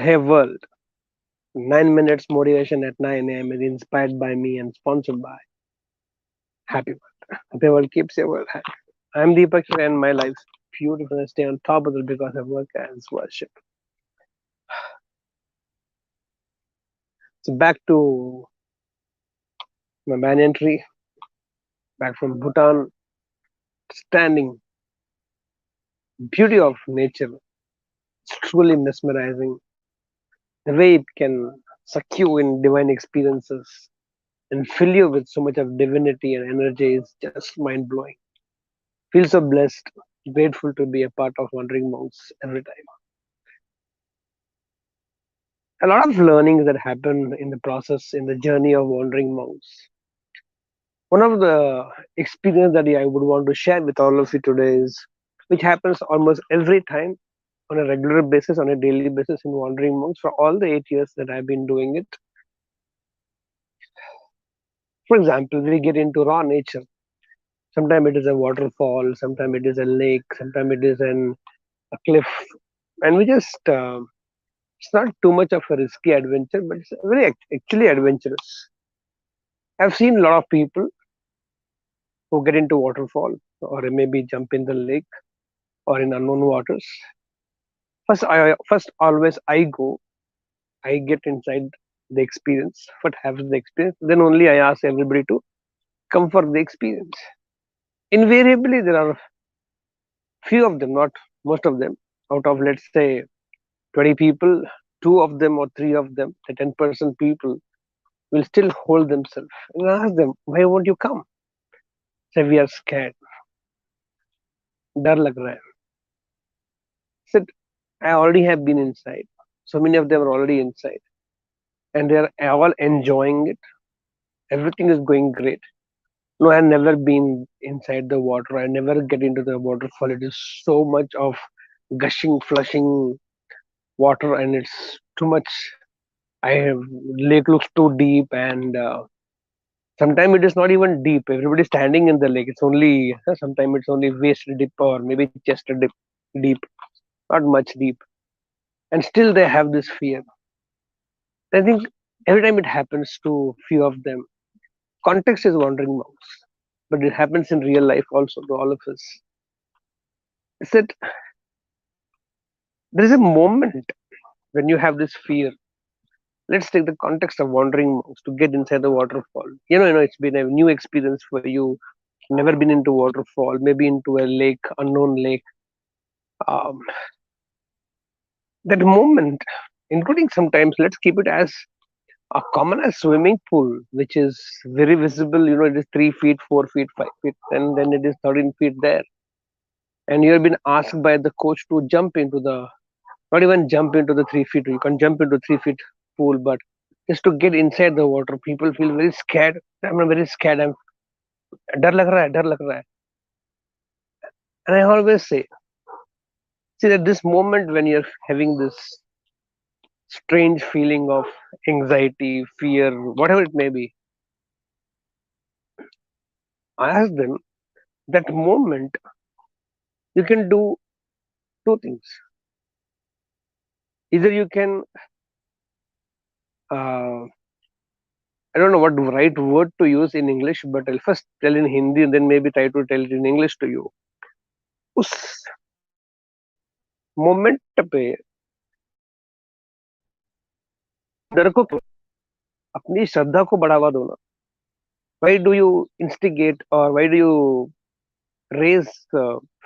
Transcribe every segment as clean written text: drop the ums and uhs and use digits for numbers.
Hey world, 9 minutes motivation at 9 a.m. is inspired by me and sponsored by Happy World. Happy World keeps your world happy. I'm Deepak here and my life's beautiful and I stay on top of it because I work as worship. So back to my banyan tree, back from Bhutan, standing beauty of nature. It's truly mesmerizing. The way it can suck you in divine experiences and fill you with so much of divinity and energy is just mind blowing. Feel so blessed, grateful to be a part of Wandering Monks every time. A lot of learnings that happen in the process, in the journey of Wandering Monks. One of the experience that I would want to share with all of you today is, which happens almost every time on a regular basis, on a daily basis in Wandering Monks for all the 8 years that I've been doing it. For example, we get into raw nature. Sometimes it is a waterfall, sometimes it is a lake, sometimes it is a cliff, and we just it's not too much of a risky adventure, but it's very actually adventurous. I've seen a lot of people who get into waterfall or maybe jump in the lake or in unknown waters. First always I go, I get inside the experience, what happens the experience, then only I ask everybody to come for the experience. Invariably there are few of them, not most of them. Out of let's say 20 people, two of them or three of them, the 10% people will still hold themselves and ask them, why won't you come? Say we are scared, डर लग रहा है. Said I already have been inside. So many of them are already inside, and they are all enjoying it. Everything is going great. No, I've never been inside the water. I never get into the waterfall. It is so much of gushing, flushing water, and it's too much. I have lake looks too deep, and sometimes it is not even deep. Everybody standing in the lake. It's only sometimes it's only waist deep or maybe chest deep, not much deep, and still they have this fear. I think every time it happens to few of them, context is wandering monks, but it happens in real life also to all of us. Is that there is a moment when you have this fear. Let's take the context of wandering monks to get inside the waterfall. It's been a new experience for you. Never been into waterfall, maybe into a lake, unknown lake. Um, that moment, including sometimes, let's keep it as a common as swimming pool, which is very visible. It is 3 feet, 4 feet, 5 feet, and then it is 13 feet there. And you have been asked by the coach to jump into the, not even jump into the 3 feet. You can jump into 3 feet pool, but just to get inside the water, people feel very scared. I'm very scared. डर लग रहा है, डर लग रहा है. And I always say, see that this moment when you're having this strange feeling of anxiety, fear, whatever it may be, I ask them that moment you can do two things. Either you can, I don't know what right word to use in English, but I'll first tell in Hindi and then maybe try to tell it in English to you. उस moment पे डर को अपनी श्रद्धा को बढ़ावा दो ना. Why do you instigate or why do you raise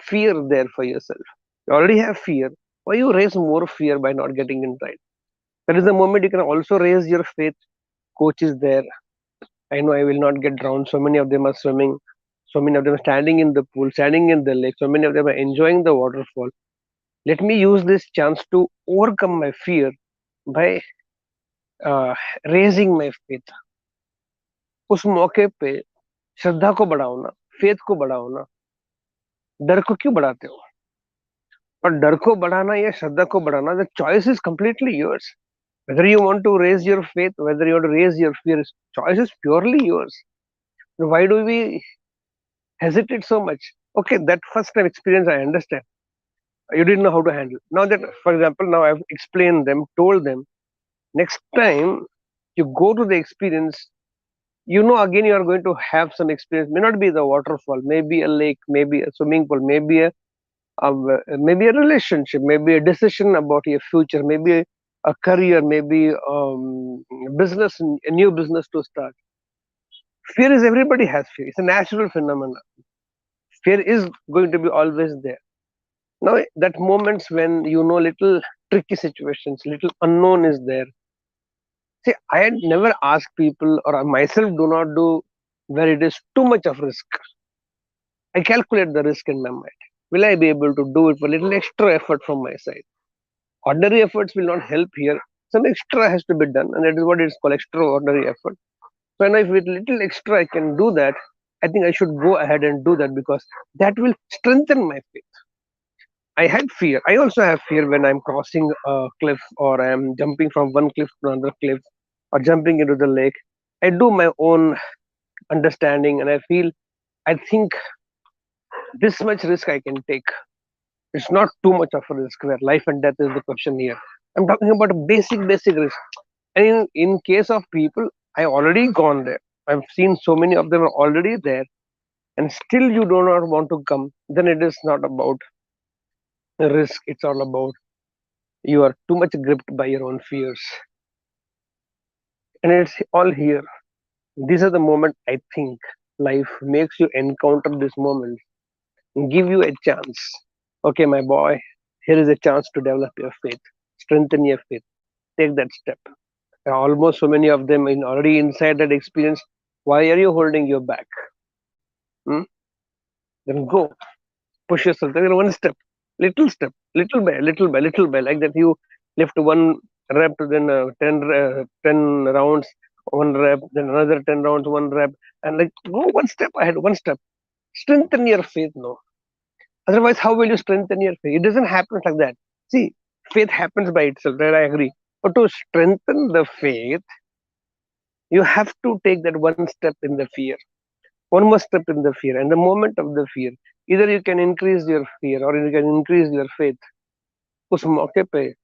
fear there for yourself? You already have fear. Why you raise more fear by not getting inside? That is the moment you can also raise your faith. Coach is there. I know I will not get drowned. So many of them are swimming. So many of them are standing in the pool, standing in the lake. So many of them are enjoying the waterfall. Let me use this chance to overcome my fear by uh, raising my faith. उस मौके पे श्रद्धा को बढ़ाओ ना, faith को बढ़ाओ ना. डर को क्यों बढ़ाते हो? और डर को बढ़ाना या श्रद्धा को बढ़ाना, the choice is completely yours. Whether you want to raise your faith, whether you want to raise your fear, choice is purely yours. Why do we hesitate so much? Okay, that first time experience I understand. You didn't know how to handle. Now that, for example, now I've explained them, told them, next time you go to the experience, again you are going to have some experience. May not be the waterfall, maybe a lake, maybe a swimming pool, maybe a relationship, maybe a decision about your future, maybe a career, maybe business, a new business to start. Fear is, everybody has fear. It's a natural phenomenon. Fear is going to be always there. Now that moments when little tricky situations, little unknown is there. See, I had never asked people, or I myself do not do, where it is too much of risk. I calculate the risk in my mind. Will I be able to do it for a little extra effort from my side? Ordinary efforts will not help here. Some extra has to be done, and that is what is called extraordinary effort. So, and if with little extra I can do that, I think I should go ahead and do that, because that will strengthen my faith. I had fear. I also have fear when I'm crossing a cliff, or I'm jumping from one cliff to another cliff, or jumping into the lake. I do my own understanding, and I think this much risk I can take. It's not too much of a risk where life and death is the question here. I'm talking about a basic risk. And in case of people, I already gone there. I've seen so many of them are already there, and still you do not want to come. Then it is not about the risk. It's all about you are too much gripped by your own fears, and it's all here. These are the moments I think life makes you encounter this moment and give you a chance. Okay, my boy, here is a chance to develop your faith, strengthen your faith. Take that step. Almost so many of them in already inside that experience. Why are you holding your back? Hmm? Then go, push yourself. Then one step, little by, like that. You lift one rep, then 10 rounds, one rep, then another 10 rounds, one rep, and like go one step ahead, one step. Strengthen your faith, no. Otherwise, how will you strengthen your faith? It doesn't happen like that. See, faith happens by itself, right? I agree. But to strengthen the faith, you have to take that one step in the fear, one more step in the fear, and the moment of the fear, either you can increase your fear or you can increase your faith. उस मौके पे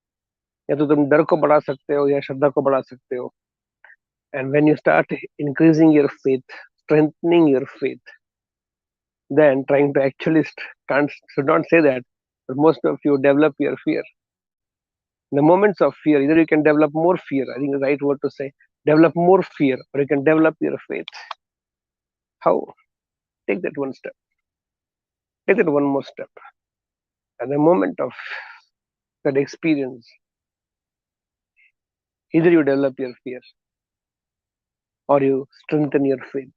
या तो तुम डर को बढ़ा सकते हो या श्रद्धा को बढ़ा सकते हो. And when you start increasing your faith, strengthening your faith, then trying to actually can't should not say that, but most of you develop your fear. In the moments of fear, either you can develop more fear. I think the right word to say, develop more fear, or you can develop your faith. How? Take that one step. Take that one more step. At the moment of that experience, either you develop your fear or you strengthen your faith.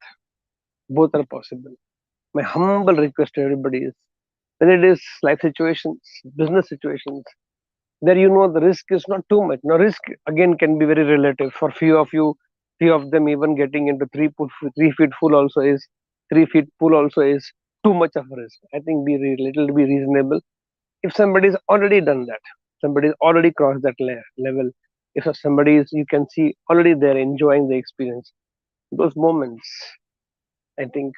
Both are possible. My humble request to everybody is, whether it is life situations, business situations, there the risk is not too much. Now risk again can be very relative. For few of you, few of them even getting into 3 feet pool also is 3 feet pool also is too much of a risk. I think little be reasonable. If somebody's already done that, somebody's already crossed that level, if somebody is, you can see already there enjoying the experience, those moments, I think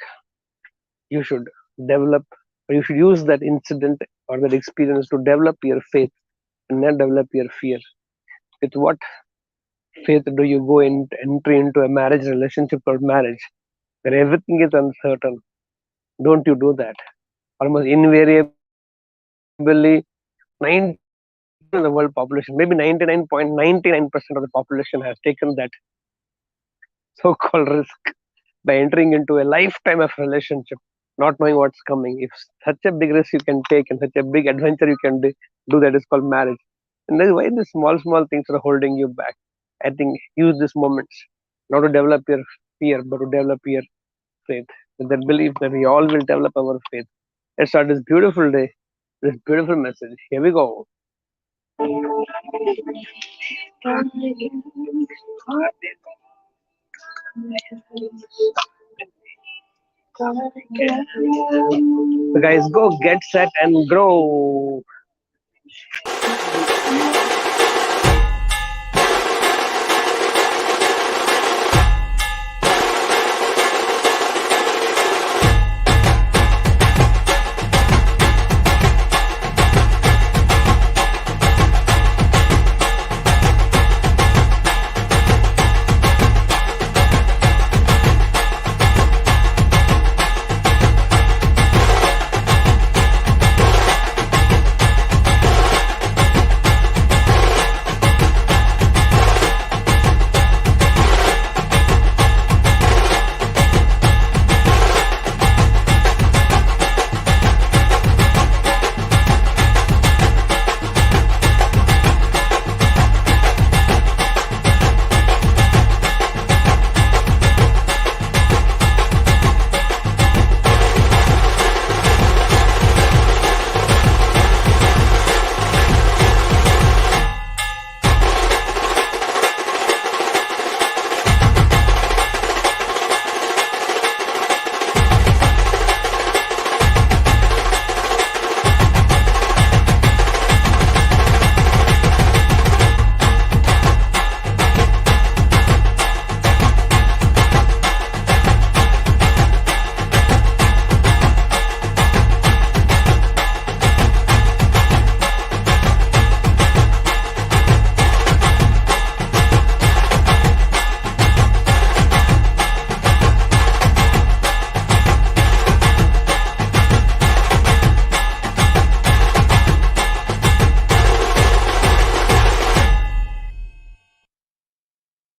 you should develop, or you should use that incident or that experience to develop your faith and not develop your fear. With what faith do you go and enter into a marriage relationship or marriage where everything is uncertain? Don't you do that? Almost invariably, 90% of the world population, maybe 99.99% of the population has taken that so-called risk by entering into a lifetime of relationship, not knowing what's coming. If such a big risk you can take and such a big adventure you can do, that is called marriage. And that's why the small things are holding you back. I think use these moments not to develop your fear, but to develop your faith. With that belief that we all will develop our faith. Let's start this beautiful day, this beautiful message. Here we go. So guys, go get set and grow.